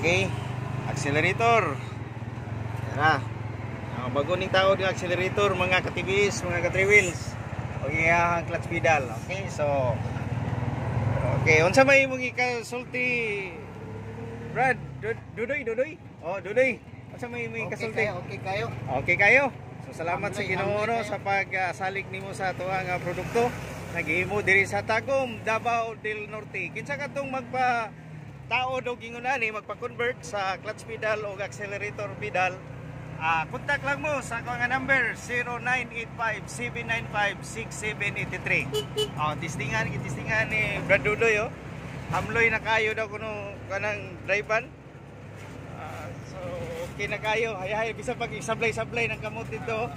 Okay, accelerator. Yan na. Bago ning tawod ng accelerator mga katibis, mga ka-3-wheels. O iyahang clutch pedal. Okay, so okay, unsa may imong ikasulti? Brad, Dudoy. Oh, Dudoy. Unsa may imong ikasulti? Okay kayo. Okay kayo. So salamat sa Ginoo no sa pagsalig nimo sa atuang produkto. Naghimo diri sa Tagum, Davao del Norte. Kinsa kadtong tao daw gingunan ni magpa-convert sa clutch pedal o accelerator pedal, contact lang mo sa akong number 0985-795-6783. Tistingan ni Brad Dudoy Hamloy na kayo daw kuno kanang drivean. So okay na kayo. Hay bisa pag sablay ng kamot dito.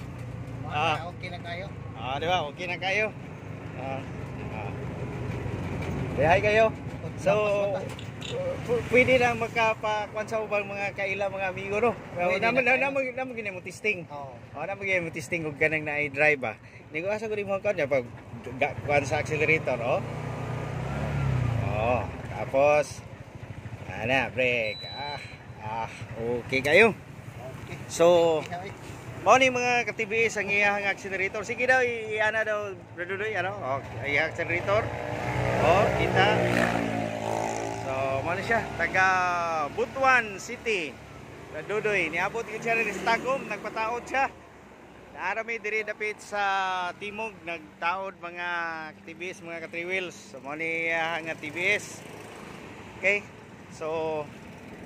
Okay na kayo. Di ba? Okay na kayo. Hay kayo. So pwede na magkapakuan sa ubang mga kaila mga amigo no. Namo gini mo testing. Namo gini mo testing og kanang na-drive ba. Ni ko asa ko mo kan pag kuan sa accelerator tapos brake. Okay kayo. So mao ni mga ka-TBS ang iyang accelerator. Sige daw iana daw Dudoy okay, accelerator. Kita. So, mano siya, taga Butuan City. Dudoy, niabot yun siya rin sa Tagum, nagpataod siya. Naarami diri dapit sa Timog, nagtaod mga TBS, mga ka-3-wheels. So, mano nga TBS. Okay, so,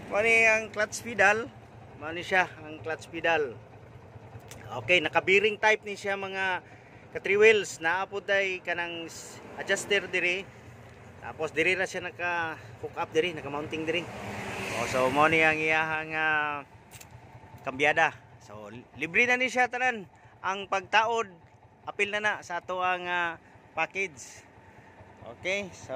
mano ang clutch pedal. Mano siya, ang clutch pedal. Okay, nakabearing type ni siya mga ka-3-wheels. Naapod ay kanang adjuster diri. Tapos diri na siya naka-hook up diri, naka-mounting diri. So mo ni ang iyahang kambyada. So libre na ni siya tanan. Ang pagtaod apil na sa ato ang package. Okay, so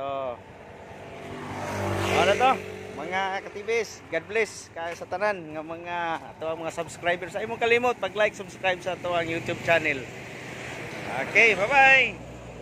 ano to? Mga katibis, God bless kay sa tanan nga mga ato ang mga subscribers. Sa imong kalimot pag-like, subscribe sa ato ang YouTube channel. Okay, bye-bye.